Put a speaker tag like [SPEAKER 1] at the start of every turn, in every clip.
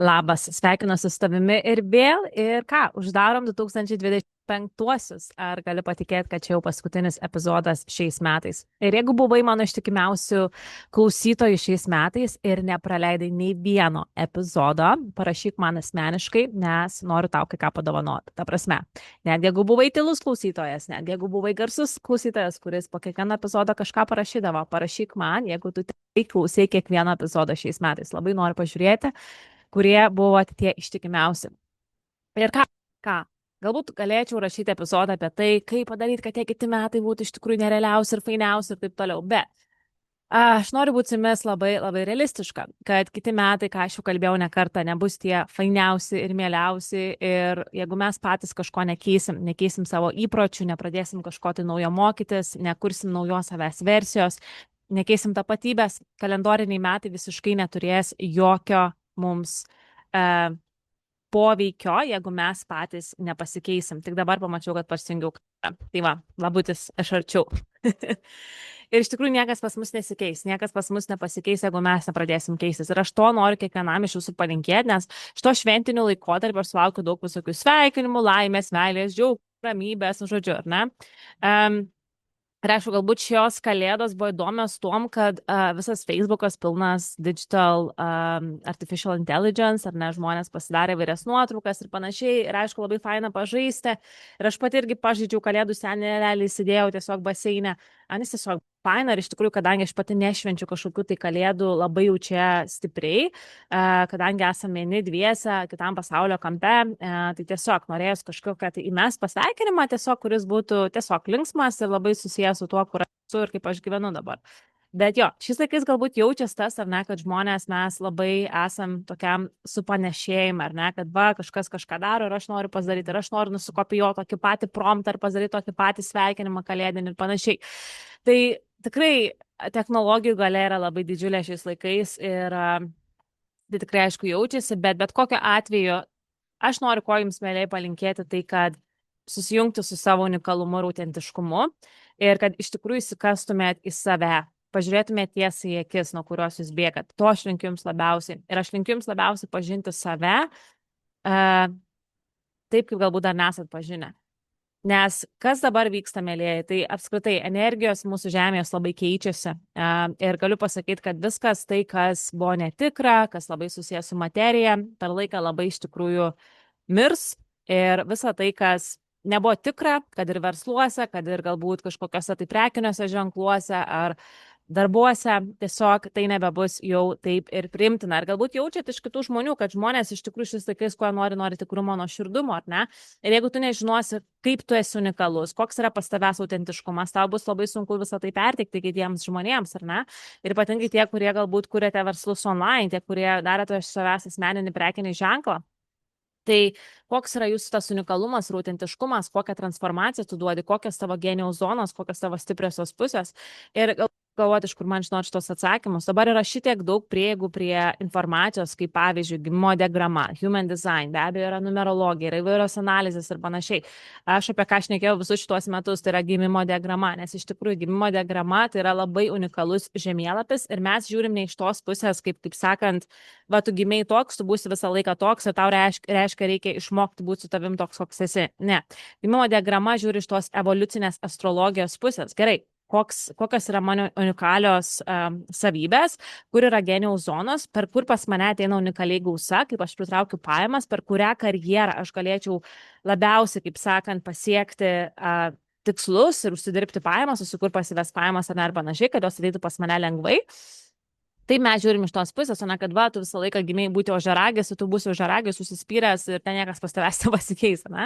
[SPEAKER 1] Labas, sveikinuosi su tavimi ir vėl. Ir ką, uždarom 2025-uosius. Ar gali patikėti, kad čia jau paskutinis epizodas šiais metais? Ir jeigu buvai mano ištikimiausių klausytojų šiais metais ir nepraleidai nei vieno epizodo, parašyk man asmeniškai, nes noriu tau kai ką padovanoti. Ta prasme, net jeigu buvai tylus klausytojas, net jeigu buvai garsus klausytojas, kuris po kiekvieno epizodo kažką parašydavo, parašyk man, jeigu tu tai klausai kiekvieną epizodą šiais metais. Labai noriu pažiūrėti, kurie buvo tie ištikimiausi. Ir ką, galbūt galėčiau rašyti epizodą apie tai, kaip padaryti, kad tie kiti metai būtų iš tikrųjų nerealiausi ir fainiausi ir taip toliau. Bet aš noriu būti su jumis labai, labai realistiška, kad kiti metai, ką aš jau kalbėjau ne kartą, nebus tie fainiausi ir mieliausi. Ir jeigu mes patys kažko nekeisim savo įpročių, nepradėsim kažko tai naujo mokytis, nekursim naujos savęs versijos, nekeisim tapatybės, kalendoriniai metai visiškai neturės jokio mums poveikio, jeigu mes patys nepasikeisim. Tik dabar pamačiau, kad pasijungiau. Tai va, labutis, aš arčiau. Ir iš tikrųjų niekas pas mus nesikeis, niekas pas mus nepasikeis, jeigu mes nepradėsim keistis. Ir aš to noriu kiekvienam iš jūsų palinkėti, nes šito šventiniu laikotarpiu aš sulaukiu daug visokių sveikinimų, laimės, meilės, džiaugsmo, ramybės, žodžiu, ar ne? Ir aišku, galbūt šios kalėdos buvo įdomios tuom, kad visas Facebookas pilnas digital artificial intelligence, ar ne, žmonės pasidarė vairias nuotraukas ir panašiai. Ir aišku, labai faina pažaisti. Ir aš pati irgi pažaidžiau kalėdų senį, realiai sėdėjau tiesiog baseinę. Anis tiesiog faina ir iš tikrųjų, kadangi aš pati nešvenčiu kažkokių tai kalėdų labai jau čia stipriai, kadangi esame vieni dviese kitam pasaulio kampe, tai tiesiog norėjus kažkokią tai įmest pasveikinimą, tiesiog, kuris būtų tiesiog linksmas ir labai susijęs su tuo, kur esu ir kaip aš gyvenu dabar. Bet jo, šiais laikais galbūt jaučiasi tas, ar ne, kad žmonės mes labai esam tokiam supanešėjimui, ar ne, kad va, kažkas kažką daro ir aš noriu pasidaryti, ir aš noriu nusikopijuoti tokį patį promptą, ar pasidaryti tokį patį sveikinimą kalėdinį ir panašiai. Tai tikrai technologijų galia yra labai didžiulė šiais laikais ir tai tikrai aišku jaučiasi, bet kokiu atveju aš noriu ko jums mėliai palinkėti, tai kad susijungti su savo unikalumu ir autentiškumu ir kad iš tikrųjų įsikastumėt į save. Pažiūrėtumėte tiesiai į akis, nuo kurios jūs bėgat. To aš linkiu jums labiausiai. Ir aš linkiu jums labiausiai pažinti save taip, kaip galbūt dar nesat pažinę. Nes kas dabar vyksta, mėlyjeji, tai apskritai energijos mūsų žemės labai keičiasi. Ir galiu pasakyti, kad viskas tai, kas buvo netikra, kas labai susijęs su materija, per laiką labai iš tikrųjų mirs. Ir visa tai, kas nebuvo tikra, kad ir versluose, kad ir galbūt kažkokiuose tai prekiniuose ženkluose ar darbuose, tiesiog tai nebebus jau taip ir priimtina. Ir galbūt jaučiat iš kitų žmonių, kad žmonės iš tikrųjų šiais laikais, ko nori tikrumo, nuoširdumo, ar ne? Ir jeigu tu nežinosi, kaip tu esi unikalus, koks yra pas tavęs autentiškumas, tau bus labai sunku visą tai perteikti kitiems žmonėms, ar ne? Ir ypatingai tie, kurie galbūt kuriate verslus online, tie, kurie darote iš savęs asmeninį prekinį ženklą. Tai koks yra jūsų tas unikalumas ir autentiškumas, kokią transformaciją tu duodi, kokios tavo genijaus zonos, kokios tavo stipriosios pusės. Ir galvoti, iš kur man žinoti šitos atsakymus. Dabar yra šitiek daug prieigų prie informacijos, kaip pavyzdžiui, gimimo diagrama, human design, be abejo yra numerologija, yra įvairios analizės ir panašiai. Aš apie ką šnekėjau visus šitos metus, tai yra gimimo diagrama, nes iš tikrųjų gimimo diagrama tai yra labai unikalus žemėlapis ir mes žiūrim ne iš tos pusės, kaip sakant, va, tu gimei toks, tu būsi visą laiką toks ir tau reiškia reikia išmokti būti su tavim toks, koks esi. Ne. Gimimo diagrama žiūri iš tos evoliucinės astrologijos pusės. Gerai. Kokios yra mano unikalios savybės, kur yra genijaus zonos, per kur pas mane ateina unikaliai gausa, kaip aš pritraukiu pajamas, per kurią karjerą aš galėčiau labiausiai, kaip sakant, pasiekti tikslus ir užsidirbti pajamas, susikur pasives pajamas ar panašiai, kad jos ateitų pas mane lengvai. Tai mes žiūrim iš tos pusės, o ne kad va, tu visą laiką gimei būti ožiaragis, tu būsi ožiaragis, susispyręs ir ten niekas pas tavęs nepasikeis, ne?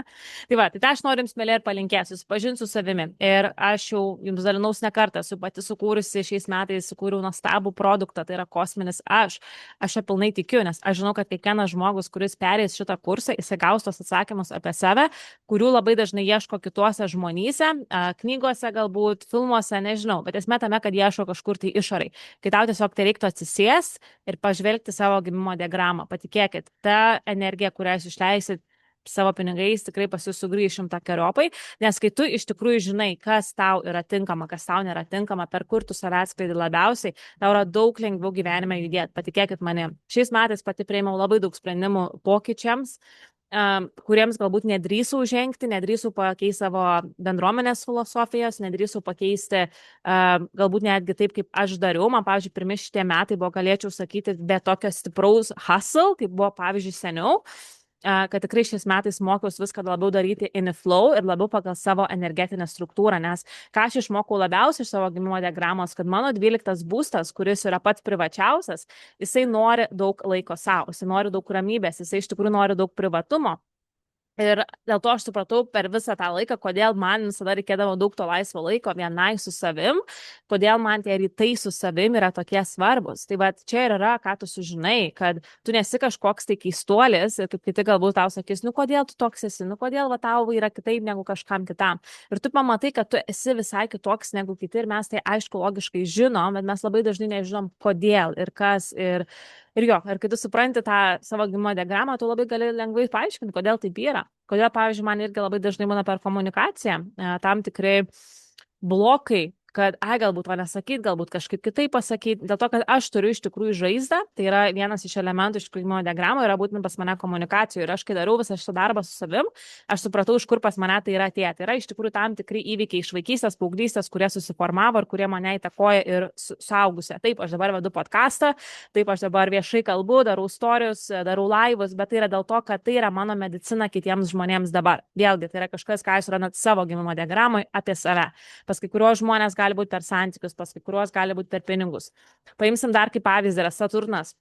[SPEAKER 1] Tai va, tai aš noriu jums mėly ir palinkėsiu, susipažinti su savimi. Ir aš jau jums dalinaus ne kartą, esu pati sukūrusi šiais metais, sukūriau nuostabų produktą, tai yra kosminis aš. Aš čia pilnai tikiu, nes aš žinau, kad kiekvienas žmogus, kuris perės šitą kursą, jis gaus tos atsakymus apie save, kurių labai dažnai ieško kituose žmonyse, knygose galbūt, filmuose, nežinau, bet esmė tame, kad ieško kažkur tai išorai. Kai tau tiesiog tai reiktų atsisės ir pažvelgti savo gimimo diagramą. Patikėkit, ta energija, kurią jūs išleisit savo pinigais, tikrai pas jūs sugrįš 100-keriopai, nes kai tu iš tikrųjų žinai, kas tau yra tinkama, kas tau nėra tinkama, per kur tu savęs skleidi labiausiai, tau yra daug lengviau gyvenime judėti. Patikėkit manim. Šiais metais pati priėmiau labai daug sprendimų pokyčiams, kuriems galbūt nedrįsau žengti, nedrįsau pakeisti savo bendruomenės filosofijos, nedrįsau pakeisti galbūt netgi taip, kaip aš dariau. Man, pavyzdžiui, pirmi šitie metai buvo, galėčiau sakyti, be tokio stipraus hustle, kaip buvo, pavyzdžiui, seniau, kad tikrai šiais metais mokiausi viską labiau daryti in the flow ir labiau pagal savo energetinę struktūrą, nes ką aš išmokau labiausiai iš savo gimimo diagramos, kad mano 12 būstas, kuris yra pats privačiausias, jisai nori daug laiko savo, jisai nori daug ramybės, jisai iš tikrųjų nori daug privatumo. Ir dėl to aš supratau per visą tą laiką, kodėl man visada reikėdavo daug to laisvo laiko vienai su savim, kodėl man tie rytai su savim yra tokie svarbus. Tai va, čia ir yra, ką tu sužinai, kad tu nesi kažkoks tai keistuolis ir kaip kiti galbūt tau sakys, nu kodėl tu toks esi, nu kodėl va tau yra kitaip negu kažkam kitam. Ir tu pamatai, kad tu esi visai kitoks negu kiti ir mes tai aišku logiškai žinom, bet mes labai dažnai nežinom kodėl ir kas ir jo, ir kai tu supranti tą savo gimimo diagramą, tu labai gali lengvai paaiškinti, kodėl taip yra. Kodėl, pavyzdžiui, man irgi labai dažnai būna per komunikaciją tam tikrai blokai, kad, galbūt to nesakyti, galbūt kažkaip kitaip pasakyti, dėl to, kad aš turiu iš tikrųjų žaizdą, tai yra vienas iš elementų iš gimimo diagramo, yra būtent pas mane komunikacijų ir aš, kai dariau visą šitą darbą su savim, aš supratau, iš kur pas mane tai yra atėję. Tai yra iš tikrųjų tam tikri įvykiai iš vaikystės, paauglystės, kurie susiformavo ir kurie mane įtakoja ir suaugusią. Taip, aš dabar vedu podcastą, taip, aš dabar viešai kalbu, darau storius, darau laivus, bet tai yra dėl to, kad tai yra mano medicina kitiems žmonėms dabar. Vėlgi, tai yra kažkas, ką jūs randat savo gimimo diagramoje apie save. Pas kai kuriuos žmonės gali būti per santykius, pas kai kuriuos gali būti per pinigus. Paimsim dar kaip pavyzdį, yra Saturnas.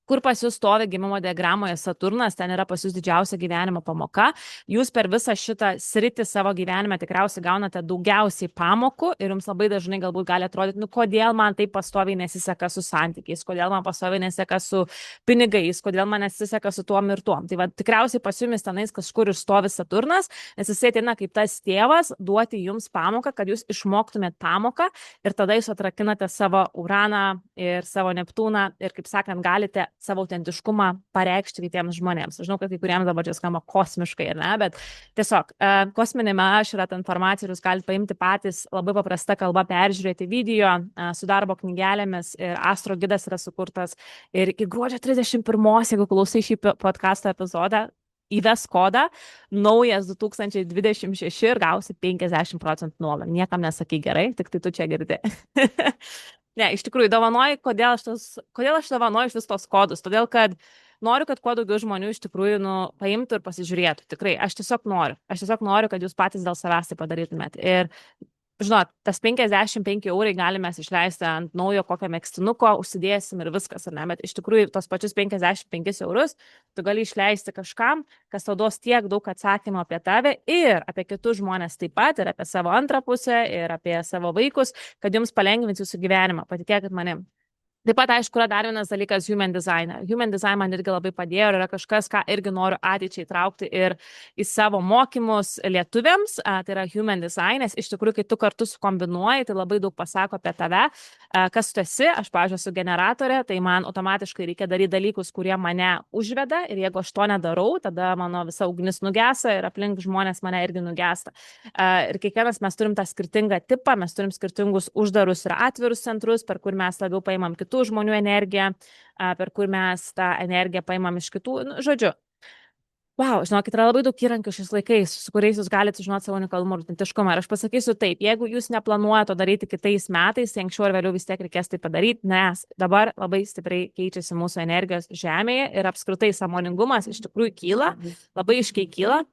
[SPEAKER 1] Kur pas jūs stovi gimimo diagramoje Saturnas, ten yra pas jūs didžiausia gyvenimo pamoka. Jūs per visą šitą sritį savo gyvenime tikriausiai gaunate daugiausiai pamokų ir jums labai dažnai galbūt gali atrodyti, nu kodėl man taip pastoviai nesiseka su santykiais, kodėl man pastoviai nesiseka su pinigais, kodėl man nesiseka su tuom ir tuom. Tai va, tikriausiai pas jumis tenais kažkur ir stovi Saturnas, nes jisai ateina kaip tas tėvas duoti jums pamoką, kad jūs išmoktumėt pamoką ir tada jūs atrakinate savo Uraną ir savo Neptūną ir, kaip sakant, galite savo autentiškumą pareikšti kitiems žmonėms. Žinau, kad kai kuriems dabar čia skamba kosmiškai, ne, bet tiesiog kosminėme aš yra ta informacija ir jūs galite paimti patys labai paprasta kalba, peržiūrėti video su darbo knygelėmis ir Astro gidas yra sukurtas ir iki gruodžio 31, jeigu klausai šį podcast'o epizodą, įves kodą naujas 2026 ir gausi 50% nuolaidą. Niekam nesakai gerai, tik tai tu čia girdi. Ne, iš tikrųjų, dovanoju, kodėl aš dovanoju vis tos kodus, todėl kad noriu, kad kuo daugiau žmonių iš tikrųjų paimtų ir pasižiūrėtų. Tikrai, aš tiesiog noriu, kad jūs patys dėl savęs tai padarytumėt. Ir žinot, tas 55 eurai galime išleisti ant naujo kokio megztinuko, užsidėsim ir viskas, ar ne, bet iš tikrųjų tos pačius 55 eurus tu gali išleisti kažkam, kas tau duos tiek daug atsakymų apie tave ir apie kitus žmonės taip pat, ir apie savo antrą pusę, ir apie savo vaikus, kad jums palengvins jūsų gyvenimą, patikėkit manim. Taip pat, aišku, yra dar vienas dalykas Human Design. Human Design man irgi labai padėjo ir yra kažkas, ką irgi noriu ateičiai traukti ir į savo mokymus lietuviams. Tai yra Human Design, nes iš tikrųjų, kai tu kartu sukombinuoji, tai labai daug pasako apie tave, kas tu esi. Aš, pavyzdžiui, esu generatorė, tai man automatiškai reikia daryti dalykus, kurie mane užveda ir jeigu aš to nedarau, tada mano visa ugnis nugesa ir aplink žmonės mane irgi nugesta. Ir kiekvienas mes turim tą skirtingą tipą, mes turim skirtingus uždarus ir atvirus centrus, per kur mes labiau paimam kitų žmonių energiją, per kur mes tą energiją paimam iš kitų, žodžiu. Wow, žinokit, yra labai daug įrankių šiais laikais, su kuriais jūs galite žinoti savo unikalumą ir autentiškumą. Ir aš pasakysiu taip, jeigu jūs neplanuojate to daryti kitais metais, tai anksčiau ar vėliau vis tiek reikės tai padaryti, nes dabar labai stipriai keičiasi mūsų energijos žemėje ir apskritai sąmoningumas iš tikrųjų kyla, labai aiškiai kyla.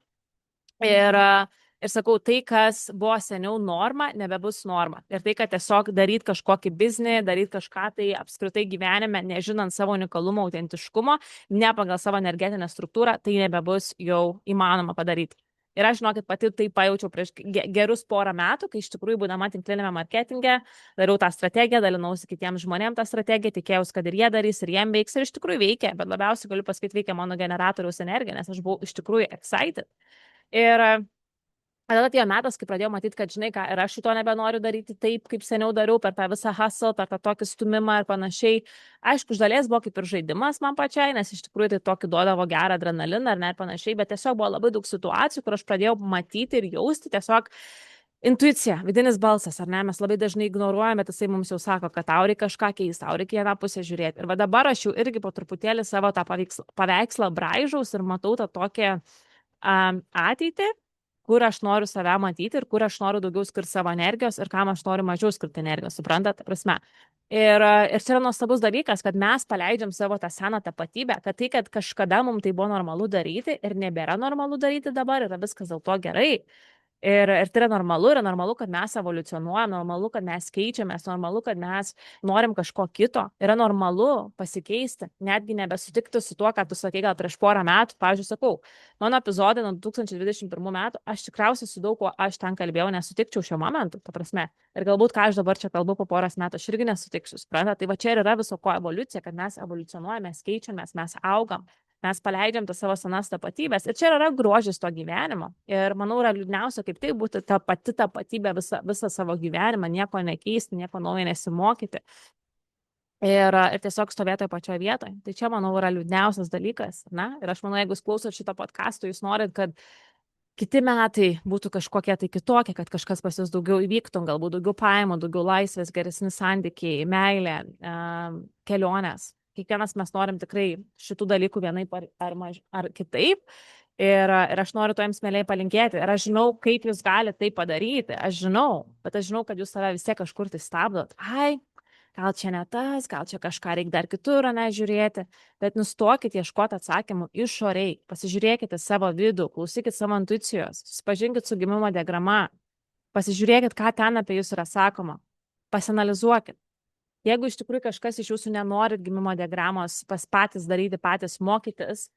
[SPEAKER 1] Ir sakau, tai, kas buvo seniau norma, nebebus norma. Ir tai, kad tiesiog daryti kažkokį biznį, daryti kažką tai apskritai gyvenime, nežinant savo unikalumo, autentiškumo, ne pagal savo energetinę struktūrą, tai nebebus jau įmanoma padaryti. Ir aš, žinokit, pati tai pajaučiau prieš gerus porą metų, kai iš tikrųjų, būdama tinklinėme marketinge, dariau tą strategiją, dalinausi kitiems žmonėms tą strategiją, tikėjausi, kad ir jie darys, ir jiem veiks, ir iš tikrųjų veikia, bet labiausiai galiu pasakyti, veikia mano generatoriaus energija, nes aš buvau iš tikrųjų excited. Ir Tada atėjo metas, kai pradėjau matyti, kad, žinai ką, ir aš šito nebenoriu daryti taip, kaip seniau dariau, per tą visą hustle, per tą tokį stumimą ir panašiai. Aišku, iš dalies buvo kaip ir žaidimas man pačiai, nes iš tikrųjų tai tokį duodavo gerą adrenaliną ar net panašiai, bet tiesiog buvo labai daug situacijų, kur aš pradėjau matyti ir jausti tiesiog intuicija, vidinis balsas, ar ne, mes labai dažnai ignoruojame, bet jisai mums jau sako, kad tau reikia kažką keisti, tau reikia vieną pusę žiūrėti. Ir va dabar aš jau irgi po truputėlį savo tą paveikslą braižaus ir matau tą tokią ateitį, kur aš noriu save matyti ir kur aš noriu daugiau skirti savo energijos ir kam aš noriu mažiau skirti energijos, suprantate, prasme. Ir čia yra nuostabus dalykas, kad mes paleidžiam savo tą seną tapatybę, kad tai, kad kažkada mums tai buvo normalu daryti ir nebėra normalu daryti dabar, yra viskas dėl to gerai. Ir tai yra normalu, kad mes evoliucionuojam, normalu, kad mes keičiamės, normalu, kad mes norim kažko kito. Yra normalu pasikeisti, netgi nebesutikti su tuo, ką tu sakai gal prieš porą metų. Pavyzdžiui, sakau, mano epizodai nuo 2021 metų, aš tikriausiai su daug ko aš ten kalbėjau, nesutikčiau šiuo momentu, ta prasme. Ir galbūt, ką aš dabar čia kalbu po poros metų, aš irgi nesutiksiu, suprantate. Tai va čia ir yra viso ko evoliucija, kad mes evoliucionuojame, mes keičiamės, mes augam. Mes paleidžiam tas savo senas tapatybės. Ir čia yra grožis to gyvenimo. Ir manau, yra liūdniausia, kaip tai būti ta pati tapatybė visą savo gyvenimą, nieko nekeisti, nieko naujo nesimokyti. Ir tiesiog stovėti pačioje vietoje. Tai čia, manau, yra liūdniausias dalykas. Na? Ir aš manau, jeigu jūs klausot šito podcast'o, jūs norit, kad kiti metai būtų kažkokie tai kitokie, kad kažkas pas jūs daugiau įvyktų, galbūt daugiau pajamų, daugiau laisvės, geresni santykiai, meilė, kelionės. Kiekvienas mes norim tikrai šitų dalykų vienaip ar kitaip. Ir aš noriu to jums mėliai palinkėti. Ir aš žinau, kaip jūs galite tai padaryti. Aš žinau, bet aš žinau, kad jūs save vis tiek kažkur tai stabdot. Ai, gal čia ne tas, gal čia kažką reikia dar kitur, nežiūrėti. Bet nustokit ieškoti atsakymų išoriai. Pasižiūrėkite savo vidų, klausykit savo intuicijos, susipažinkit su gimimo diagrama. Pasižiūrėkit, ką ten apie jūs yra sakoma. Pasianalizuokit. Jeigu iš tikrųjų kažkas iš jūsų nenorit gimimo diagramos patys daryti, patys mokytis,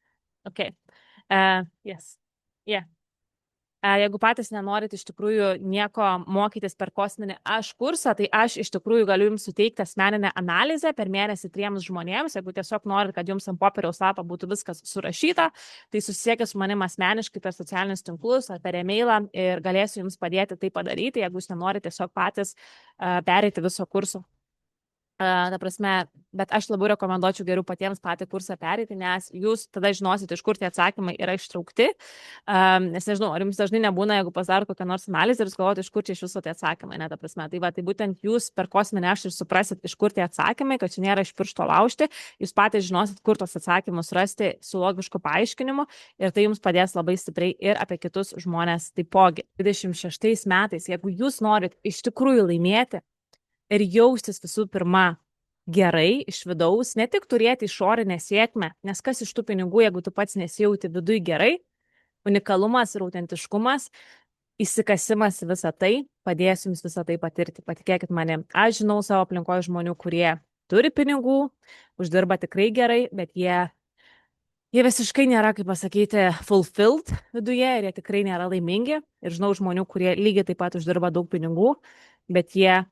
[SPEAKER 1] jeigu patys nenorit iš tikrųjų nieko mokytis per kosminį aš kursą, tai aš iš tikrųjų galiu jums suteikti asmeninę analizę per mėnesį 3 žmonėms. Jeigu tiesiog norit, kad jums ant popieriaus lapo būtų viskas surašyta, tai susisiekit su manim asmeniškai per socialinius tinklus ar per e-mailą ir galėsiu jums padėti tai padaryti, jeigu jūs nenorit tiesiog patys pereiti viso kurso. Ta prasme, bet aš labai rekomenduočiau geriau patiems patį kursą pereiti, nes jūs tada žinosit, iš kur tie atsakymai yra ištraukti. Nes nežinau, ar jums dažnai nebūna, jeigu pasidaro kokią nors analizę ir jūs galvojate, iš kur čia iš viso tie atsakymai, ne, ta prasme. Tai va, tai būtent jūs per kosminę aš ir suprasit, iš kur tie atsakymai, kad čia nėra iš piršto laužti, jūs patys žinosit, kur tos atsakymus rasti su logišku paaiškinimu ir tai jums padės labai stipriai ir apie kitus žmonės taipogi. 26 metais, jeigu jūs norit iš tikrųjų laimėti, ir jaustis visų pirma gerai iš vidaus, ne tik turėti išorinę sėkmę, nes kas iš tų pinigų, jeigu tu pats nesijauti viduj gerai, unikalumas ir autentiškumas, įsikasimas visą tai, padės jums visą tai patirti. Patikėkit manim, aš žinau savo aplinkoje žmonių, kurie turi pinigų, uždirba tikrai gerai, bet jie visiškai nėra, kaip pasakyti, fulfilled viduje ir jie tikrai nėra laimingi. Ir žinau žmonių, kurie lygiai taip pat uždirba daug pinigų, bet jie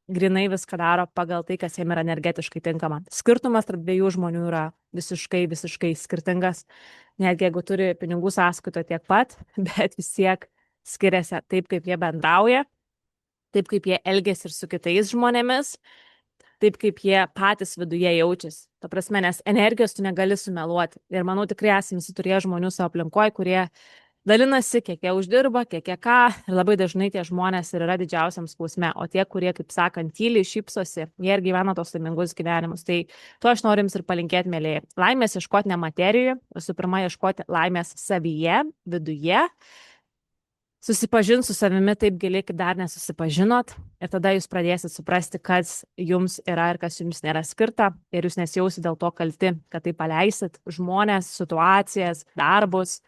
[SPEAKER 1] grinai viską daro pagal tai, kas jiems yra energetiškai tinkama. Skirtumas tarp 2 žmonių yra visiškai skirtingas. Netgi jeigu turi pinigų sąskaito tiek pat, bet vis tiek skiriasi taip, kaip jie bendrauja, taip, kaip jie elgiasi ir su kitais žmonėmis, taip, kaip jie patys viduje jaučiasi. Ta prasme, nes energijos tu negali sumeluoti. Ir manau, tikrai esame visi turėję žmonių savo aplinkoje, kurie dalinasi, kiek jie uždirba, kiek jie ką, ir labai dažnai tie žmonės ir yra didžiausiam skausme, o tie, kurie, kaip sakant, tyliai šypsosi, jie ir gyvena tos laimingus gyvenimus. Tai to aš noriu jums ir palinkėti, mėlyje. Laimės ieškoti ne materijoje, visų pirma, ieškoti laimės savyje, viduje, susipažinti su savimi taip giliai, kaip dar nesusipažinot, ir tada jūs pradėsit suprasti, kas jums yra ir kas jums nėra skirta, ir jūs nesijausit dėl to kalti, kad tai paleisit žmonės, situacijas, darbus,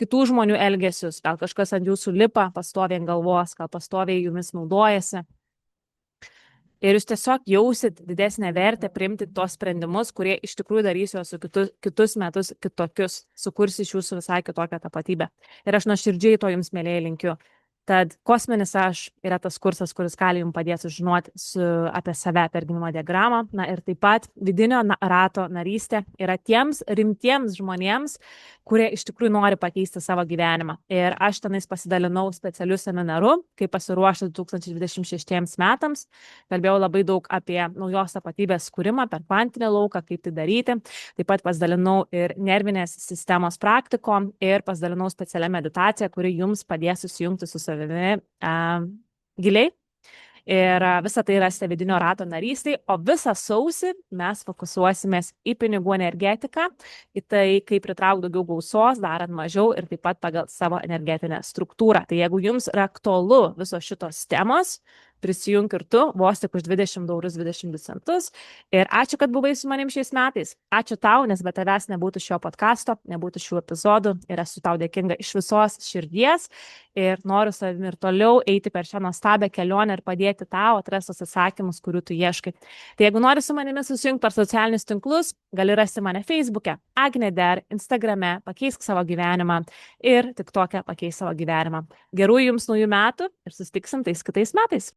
[SPEAKER 1] kitų žmonių elgesius, gal kažkas ant jūsų lipa pastoviai ant galvos, gal pastoviai jumis naudojasi. Ir jūs tiesiog jausit didesnę vertę priimti tos sprendimus, kurie iš tikrųjų darys jūsų kitus metus kitokius, sukurs iš jūsų visai kitokią tapatybę. Ir aš nuoširdžiai to jums, mėlyje, linkiu. Tad kosminis aš yra tas kursas, kuris gali jums padėti sužinoti apie save per gimimo diagramą. Na ir taip pat vidinio rato narystė yra tiems rimtiems žmonėms, kurie iš tikrųjų nori pakeisti savo gyvenimą. Ir aš tenais pasidalinau specialiu seminaru, kaip pasiruošti 2026 metams. Kalbėjau labai daug apie naujos tapatybės kūrimą per kvantinį lauką, kaip tai daryti. Taip pat pasidalinau ir nervinės sistemos praktikom ir pasidalinau specialią meditaciją, kuri jums padės susijungti su savimi giliai. Ir visą tai rasite vidinio rato narystai, o visą sausį mes fokusuosimės į pinigų energetiką, į tai, kaip pritraukti daugiau gausos, darant mažiau ir taip pat pagal savo energetinę struktūrą. Tai jeigu jums yra aktualu visos šitos temos, prisijunk ir tu, vos tik už 20,22 €. Ir ačiū, kad buvai su manim šiais metais. Ačiū tau, nes be tavęs nebūtų šio podcasto, nebūtų šių epizodų ir esu tau dėkinga iš visos širdies ir noriu savimi ir toliau eiti per šią nuostabią kelionę ir padėti tau atrasti tos atsakymus, kurių tu ieškai. Tai jeigu nori su manimi susijungti per socialinius tinklus, gali rasti mane Facebook'e, Agnė Der, Instagram'e, pakeisk savo gyvenimą ir TikTok'e pakeisk savo gyvenimą. Gerų jums naujų metų ir susitiksim tais kitais metais.